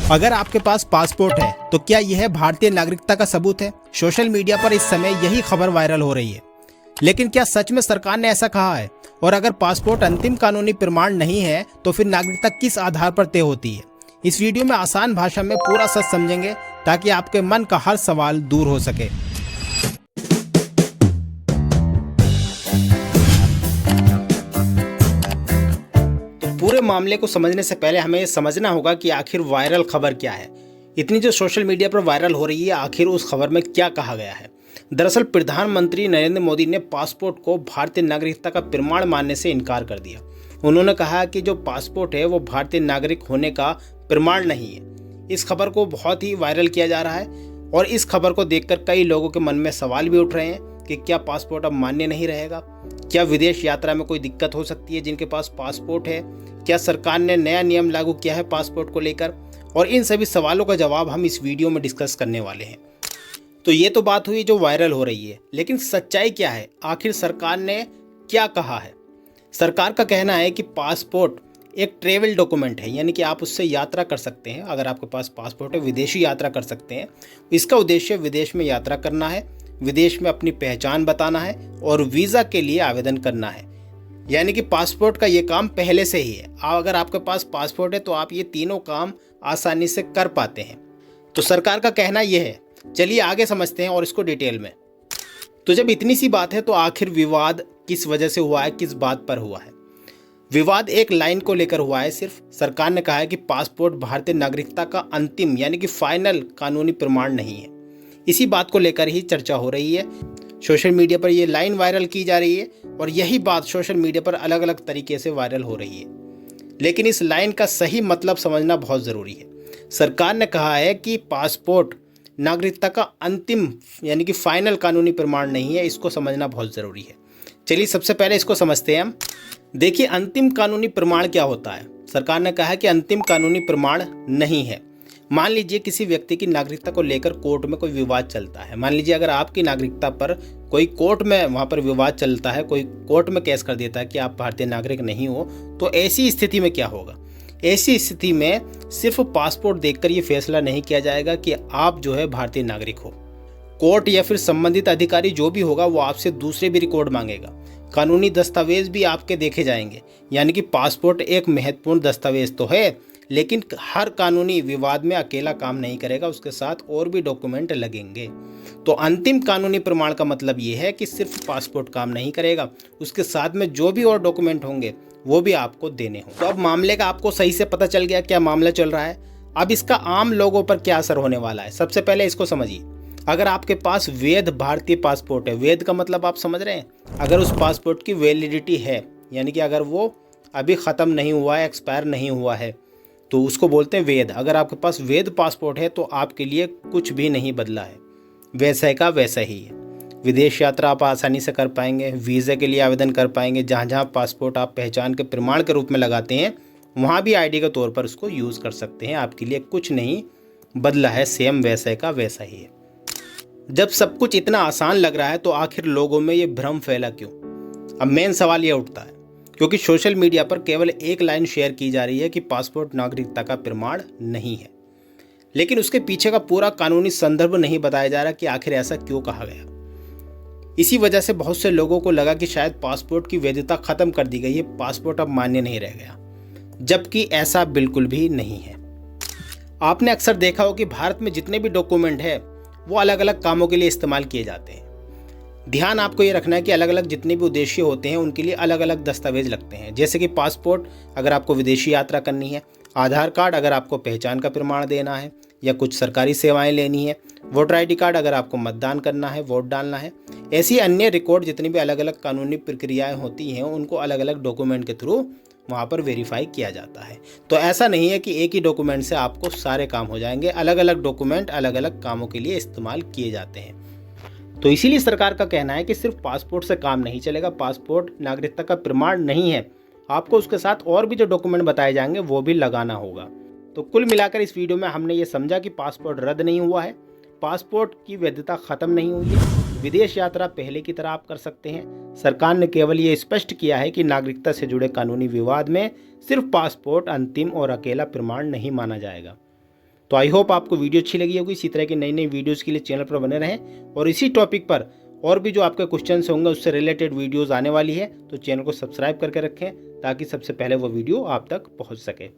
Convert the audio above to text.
अगर आपके पास पासपोर्ट है तो क्या यह भारतीय नागरिकता का सबूत है? सोशल मीडिया पर इस समय यही खबर वायरल हो रही है। लेकिन क्या सच में सरकार ने ऐसा कहा है? और अगर पासपोर्ट अंतिम कानूनी प्रमाण नहीं है तो फिर नागरिकता किस आधार पर तय होती है? इस वीडियो में आसान भाषा में पूरा सच समझेंगे ताकि आपके मन का हर सवाल दूर हो सके। पूरे मामले को समझने से पहले हमें ये समझना होगा कि आखिर वायरल खबर क्या है। इतनी जो सोशल मीडिया पर वायरल हो रही है, आखिर उस खबर में क्या कहा गया है? दरअसल प्रधानमंत्री नरेंद्र मोदी ने पासपोर्ट को भारतीय नागरिकता का प्रमाण मानने से इनकार कर दिया। उन्होंने कहा कि जो पासपोर्ट है वो भारतीय नागरिक होने का प्रमाण नहीं है। इस खबर को बहुत ही वायरल किया जा रहा है और इस खबर को देखकर कई लोगों के मन में सवाल भी उठ रहे हैं कि क्या पासपोर्ट अब मान्य नहीं रहेगा? क्या विदेश यात्रा में कोई दिक्कत हो सकती है जिनके पास पासपोर्ट है? क्या सरकार ने नया नियम लागू किया है पासपोर्ट को लेकर? और इन सभी सवालों का जवाब हम इस वीडियो में डिस्कस करने वाले हैं। तो ये तो बात हुई जो वायरल हो रही है, लेकिन सच्चाई क्या है? आखिर सरकार ने क्या कहा है? सरकार का कहना है कि पासपोर्ट एक ट्रेवल डॉक्यूमेंट है, यानी कि आप उससे यात्रा कर सकते हैं। अगर आपके पास पासपोर्ट है, विदेशी यात्रा कर सकते हैं। इसका उद्देश्य विदेश में यात्रा करना है, विदेश में अपनी पहचान बताना है और वीज़ा के लिए आवेदन करना है। यानी कि पासपोर्ट का ये काम पहले से ही है। अगर आपके पास पासपोर्ट है तो आप ये तीनों काम आसानी से कर पाते हैं। तो सरकार का कहना यह है। चलिए आगे समझते हैं और इसको डिटेल में। तो जब इतनी सी बात है तो आखिर विवाद किस वजह से हुआ है, किस बात पर हुआ है? विवाद एक लाइन को लेकर हुआ है सिर्फ। सरकार ने कहा है कि पासपोर्ट भारतीय नागरिकता का अंतिम यानी कि फाइनल कानूनी प्रमाण नहीं है। इसी बात को लेकर ही चर्चा हो रही है। सोशल मीडिया पर ये लाइन वायरल की जा रही है और यही बात सोशल मीडिया पर अलग अलग तरीके से वायरल हो रही है। लेकिन इस लाइन का सही मतलब समझना बहुत ज़रूरी है। सरकार ने कहा है कि पासपोर्ट नागरिकता का अंतिम यानी कि फाइनल कानूनी प्रमाण नहीं है। इसको समझना बहुत ज़रूरी है। चलिए सबसे पहले इसको समझते हैं हम। देखिए, अंतिम कानूनी प्रमाण क्या होता है? सरकार ने कहा है कि अंतिम कानूनी प्रमाण नहीं है। मान लीजिए किसी व्यक्ति की नागरिकता को लेकर कोर्ट में कोई विवाद चलता है। मान लीजिए अगर आपकी नागरिकता पर कोई कोर्ट में वहाँ पर विवाद चलता है, कोई कोर्ट में केस कर देता है कि आप भारतीय नागरिक नहीं हो, तो ऐसी स्थिति में क्या होगा? ऐसी स्थिति में सिर्फ पासपोर्ट देखकर ये फैसला नहीं किया जाएगा कि आप जो है भारतीय नागरिक हो। कोर्ट या फिर संबंधित अधिकारी जो भी होगा वो आपसे दूसरे भी रिकॉर्ड मांगेगा। कानूनी दस्तावेज भी आपके देखे जाएंगे। यानी कि पासपोर्ट एक महत्वपूर्ण दस्तावेज तो है, लेकिन हर कानूनी विवाद में अकेला काम नहीं करेगा, उसके साथ और भी डॉक्यूमेंट लगेंगे। तो अंतिम कानूनी प्रमाण का मतलब ये है कि सिर्फ पासपोर्ट काम नहीं करेगा, उसके साथ में जो भी और डॉक्यूमेंट होंगे वो भी आपको देने होंगे। तो अब मामले का आपको सही से पता चल गया क्या मामला चल रहा है। अब इसका आम लोगों पर क्या असर होने वाला है, सबसे पहले इसको समझिए। अगर आपके पास वैध भारतीय पासपोर्ट है, वैध का मतलब आप समझ रहे हैं, अगर उस पासपोर्ट की वैलिडिटी है, यानी कि अगर वो अभी ख़त्म नहीं हुआ है, एक्सपायर नहीं हुआ है, तो उसको बोलते हैं वैध। अगर आपके पास वैध पासपोर्ट है तो आपके लिए कुछ भी नहीं बदला है, वैसा का वैसा ही है। विदेश यात्रा आप आसानी से कर पाएंगे, वीज़ा के लिए आवेदन कर पाएंगे। जहाँ जहाँ पासपोर्ट आप पहचान के प्रमाण के रूप में लगाते हैं वहाँ भी आईडी के तौर पर उसको यूज़ कर सकते हैं। आपके लिए कुछ नहीं बदला है, सेम वैसा का वैसा ही है। जब सब कुछ इतना आसान लग रहा है तो आखिर लोगों में ये भ्रम फैला क्यों? अब मेन सवाल ये उठता है क्योंकि सोशल मीडिया पर केवल एक लाइन शेयर की जा रही है कि पासपोर्ट नागरिकता का प्रमाण नहीं है, लेकिन उसके पीछे का पूरा कानूनी संदर्भ नहीं बताया जा रहा कि आखिर ऐसा क्यों कहा गया। इसी वजह से बहुत से लोगों को लगा कि शायद पासपोर्ट की वैधता खत्म कर दी गई है, पासपोर्ट अब मान्य नहीं रह गया, जबकि ऐसा बिल्कुल भी नहीं है। आपने अक्सर देखा हो कि भारत में जितने भी डॉक्यूमेंट है वो अलग अलग कामों के लिए इस्तेमाल किए जाते हैं। ध्यान आपको ये रखना है कि अलग अलग जितने भी उद्देश्य होते हैं उनके लिए अलग अलग दस्तावेज लगते हैं। जैसे कि पासपोर्ट अगर आपको विदेशी यात्रा करनी है, आधार कार्ड अगर आपको पहचान का प्रमाण देना है या कुछ सरकारी सेवाएं लेनी है, वोटर आईडी कार्ड अगर आपको मतदान करना है, वोट डालना है। ऐसी अन्य रिकॉर्ड जितनी भी अलग अलग कानूनी प्रक्रियाएँ होती हैं उनको अलग अलग डॉक्यूमेंट के थ्रू वहाँ पर वेरीफाई किया जाता है। तो ऐसा नहीं है कि एक ही डॉक्यूमेंट से आपको सारे काम हो जाएंगे। अलग अलग डॉक्यूमेंट अलग अलग कामों के लिए इस्तेमाल किए जाते हैं। तो इसीलिए सरकार का कहना है कि सिर्फ पासपोर्ट से काम नहीं चलेगा। पासपोर्ट नागरिकता का प्रमाण नहीं है, आपको उसके साथ और भी जो डॉक्यूमेंट बताए जाएंगे वो भी लगाना होगा। तो कुल मिलाकर इस वीडियो में हमने ये समझा कि पासपोर्ट रद्द नहीं हुआ है, पासपोर्ट की वैधता खत्म नहीं हुई है, विदेश यात्रा पहले की तरह आप कर सकते हैं। सरकार ने केवल ये स्पष्ट किया है कि नागरिकता से जुड़े कानूनी विवाद में सिर्फ पासपोर्ट अंतिम और अकेला प्रमाण नहीं माना जाएगा। तो आई होप आपको वीडियो अच्छी लगी होगी। इसी तरह की नई नई वीडियोज़ के लिए चैनल पर बने रहें और इसी टॉपिक पर और भी जो आपके क्वेश्चन होंगे उससे रिलेटेड वीडियोज़ आने वाली है, तो चैनल को सब्सक्राइब करके रखें ताकि सबसे पहले वो वीडियो आप तक पहुँच सके।